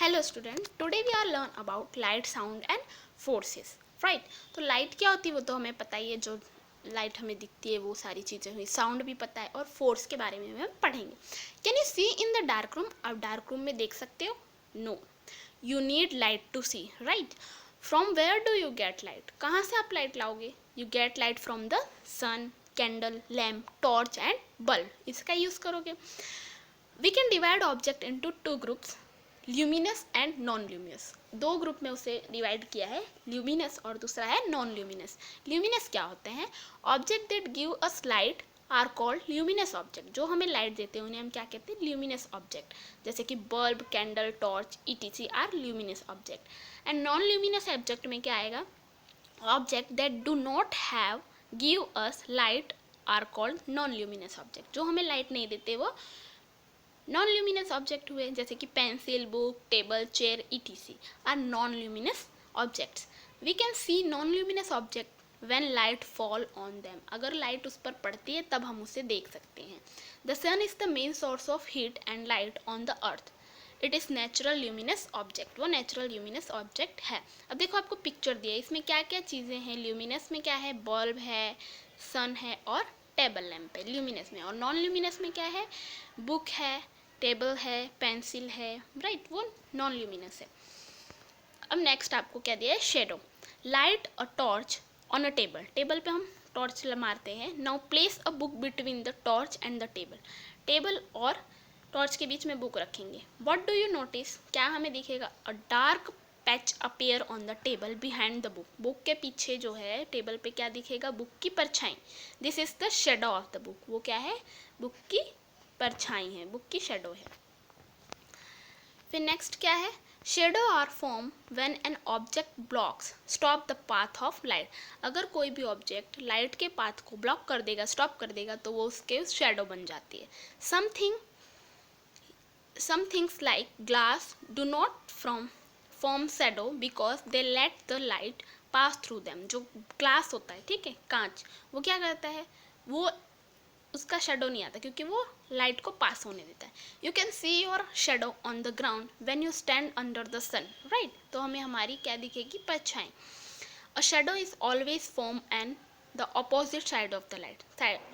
Hello student, today we are learn about light, sound and forces, right. तो light क्या होती है वो तो हमें पता ही है, जो लाइट हमें दिखती है वो सारी चीज़ें हुई। साउंड भी पता है और फोर्स के बारे में हम पढ़ेंगे। Can you see in the dark room? आप डार्क रूम में देख सकते हो? No, you need light to see, right. From where do you get light? कहाँ से आप लाइट लाओगे? You get light from the sun, candle, lamp, torch and bulb, इसका यूज़ करोगे। We can divide object into two groups, luminous and non luminous. दो group में उसे divide किया है, ल्यूमिनस और दूसरा है नॉन ल्यूमिनस। ल्यूमिनस क्या होते हैं? Object that give us light are called luminous object. जो हमें लाइट देते हैं उन्हें हम क्या कहते हैं? Luminous object. जैसे कि bulb, candle, torch, ETC are luminous object. And non luminous object में क्या आएगा? Object that do not have give us light are called non luminous object. जो हमें लाइट नहीं देते वो नॉन ल्यूमिनस ऑब्जेक्ट हुए। जैसे कि pencil, book, table, chair, ETC are non luminous objects. We can see non luminous object when light fall on them. अगर light उस पर पड़ती है तब हम उसे देख सकते हैं। The sun is the main source of heat and light on the earth. It is natural luminous object. वो नेचुरल ल्यूमिनस ऑब्जेक्ट है। अब देखो आपको पिक्चर दिया है, इसमें क्या क्या चीज़ें हैं। ल्यूमिनस में क्या है? बल्ब है, सन है और टेबल लैम्प है ल्यूमिनस में। और नॉन ल्यूमिनस में क्या है? बुक है, टेबल है, पेंसिल है, राइट, वो नॉन ल्यूमिनस है। अब नेक्स्ट आपको क्या दिया है? Shadow. Light a torch on a table. Table पे हम टॉर्च मारते हैं। Now place a book between the torch and the table. Table और टॉर्च के बीच में बुक रखेंगे। What do you notice? क्या हमें दिखेगा? अ dark patch appear on the table behind the book. Book के पीछे जो है टेबल पे क्या दिखेगा? बुक की परछाई। This is the shadow of the book. वो क्या है? बुक की परछाई है, बुक की शेडो है। फिर नेक्स्ट क्या है? Shadow are form when an object blocks stop the path of light. अगर कोई भी ऑब्जेक्ट लाइट के पाथ को ब्लॉक कर देगा, स्टॉप कर देगा, तो वो उसके शेडो बन जाती है। Some things like glass do not form shadow because they let the light pass through them. जो ग्लास होता है, ठीक है, कांच, वो क्या करता है? वो उसका शेडो नहीं आता क्योंकि वो लाइट को पास होने देता है। You can see your shadow on the ground when you stand under the sun, right. तो हमें हमारी क्या दिखेगी? परछाई। A shadow is always form and the opposite side of the light.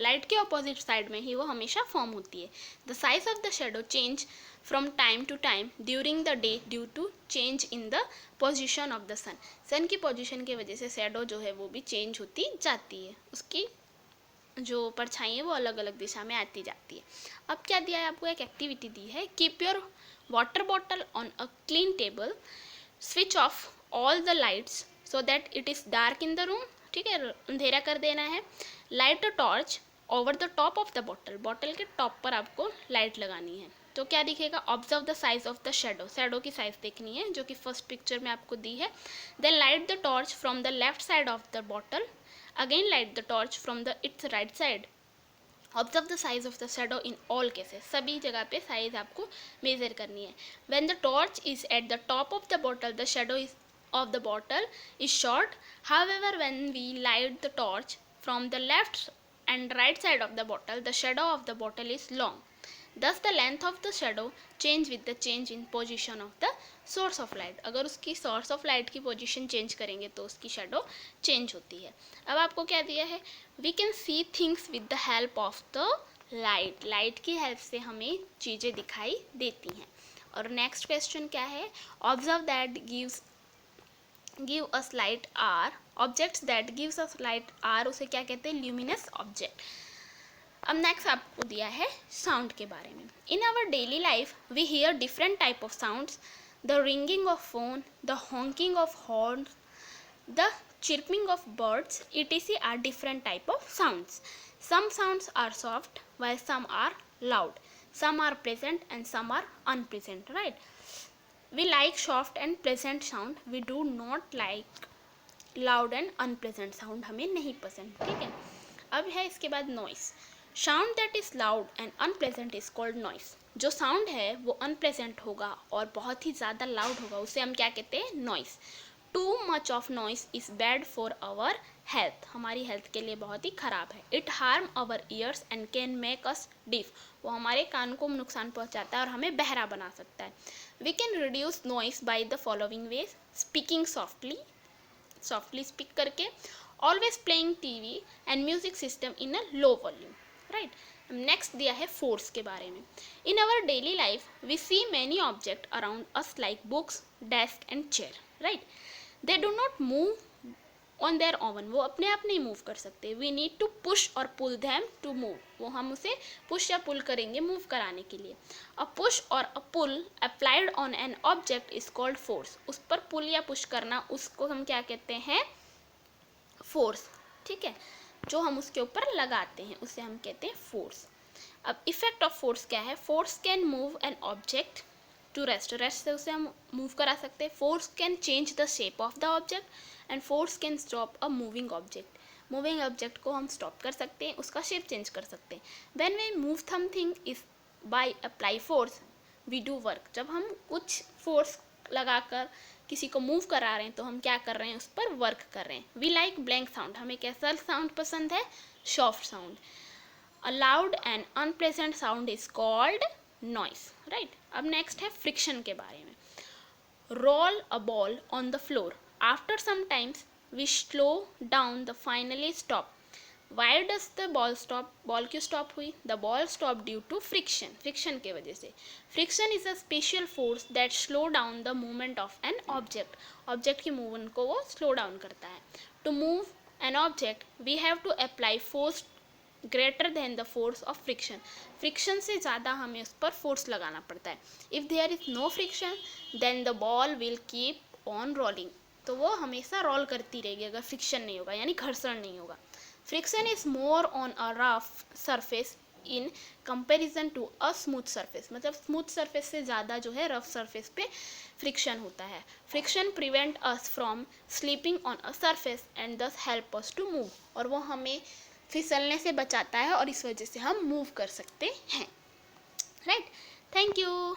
Light के अपोजिट साइड में ही वो हमेशा फॉर्म होती है। The size of the shadow change from time to time during the day due to change in the position of the सन। सन की position की वजह से शेडो जो है वो भी चेंज होती जाती है, उसकी जो परछाई है वो अलग अलग दिशा में आती जाती है। अब क्या दिया है आपको? एक एक्टिविटी दी है। Keep your water bottle on a clean table, switch off all the lights so that it is dark in the room. ठीक है, अंधेरा कर देना है। Light a torch over the top of the bottle. Bottle के top पर आपको light लगानी है। तो क्या दिखेगा? Observe the size of the shadow. Shadow की साइज देखनी है जो कि फर्स्ट पिक्चर में आपको दी है। Then light the torch from the left side of the bottle. Again light the torch from its right side. Observe the size of the shadow in all cases. सभी जगह पे साइज आपको major करनी है। When the torch is at the top of the bottle, the shadow of the bottle is short. However, when we light the torch from the left and right side of the bottle, the shadow of the bottle is long. Thus the length of the shadow change with the change in position of the source of light. अगर उसकी source of light की position change करेंगे तो उसकी shadow change होती है। अब आपको क्या दिया है? We can see things with the help of the light. Light की हेल्प से हमें चीज़ें दिखाई देती हैं। और नेक्स्ट क्वेश्चन क्या है? Observe that give us light are objects that gives us light are, उसे क्या कहते हैं? Luminous object. अब नेक्स्ट आपको दिया है साउंड के बारे में। In our daily life we hear different type of sounds. The ringing of phone, the honking of horn, the chirping of birds, etc. are different type of sounds. Some sounds are soft while some are loud. Some are pleasant and some are unpleasant, right? We like soft and pleasant sound. We do not like loud and unpleasant sound. हमें नहीं पसंद, ठीक है। अब है इसके बाद noise. Sound that is loud and unpleasant is called noise. जो साउंड है वो अनप्लेजेंट होगा और बहुत ही ज़्यादा लाउड होगा, उसे हम क्या कहते हैं? Noise. Too much of noise is bad for our health. हमारी हेल्थ के लिए बहुत ही ख़राब है। It harm our ears and can make us deaf. वो हमारे कान को नुकसान पहुंचाता है और हमें बहरा बना सकता है। We can reduce noise by the following ways: speaking softly speak करके, always playing TV and music system in a low volume, right. Next दिया है फोर्स के बारे में। In our daily life we see many object around us like books, desk and chair, right. They do not move on their own, वो अपने आप नहीं move कर सकते। वी नीड टू पुश और पुल देम टू मूव, वो हम उसे पुश या पुल करेंगे मूव कराने के लिए। अ पुश और a pull applied on an object is called force, उस पर पुल या पुश करना, उसको हम क्या कहते हैं? फोर्स, ठीक है। जो हम उसके ऊपर लगाते हैं उसे हम कहते हैं फोर्स। अब इफेक्ट ऑफ फोर्स क्या है? Force can move an object to rest से उसे हम मूव करा सकते हैं। Force can change the shape of the object and force can stop a moving object, moving object को हम स्टॉप कर सकते हैं, उसका शेप चेंज कर सकते हैं। When we move something is by apply force we do work, जब हम कुछ फोर्स लगाकर किसी को मूव करा रहे हैं तो हम क्या कर रहे हैं? उस पर वर्क कर रहे हैं। वी लाइक ब्लैंक साउंड, हमें कैसा साउंड पसंद है? Soft sound. A loud and unpleasant sound is called noise, right. अब नेक्स्ट है फ्रिक्शन के बारे में। Roll a ball on the floor, after some times we slow down the finally stop. Why does the ball stop? Ball क्यों stop हुई? The ball stop due to friction, friction की वजह से। Friction is a special force that slow down the movement of an object, object की movement को वो slow down करता है। To move an object we have to apply force greater than the force of friction, friction से ज़्यादा हमें उस पर फोर्स लगाना पड़ता है। If there is no friction then the ball will keep on rolling, तो वो हमेशा रोल करती रहेगी अगर फ्रिक्शन नहीं होगा, यानी घर्षण नहीं होगा। Friction is more on a rough surface in comparison to a smooth surface, मतलब स्मूथ सरफेस से ज़्यादा जो है रफ सरफेस पे फ्रिक्शन होता है। Friction prevent us from sleeping on a surface and दस हेल्प अस टू मूव, और वो हमें फिसलने से बचाता है और इस वजह से हम मूव कर सकते हैं, राइट। Thank you.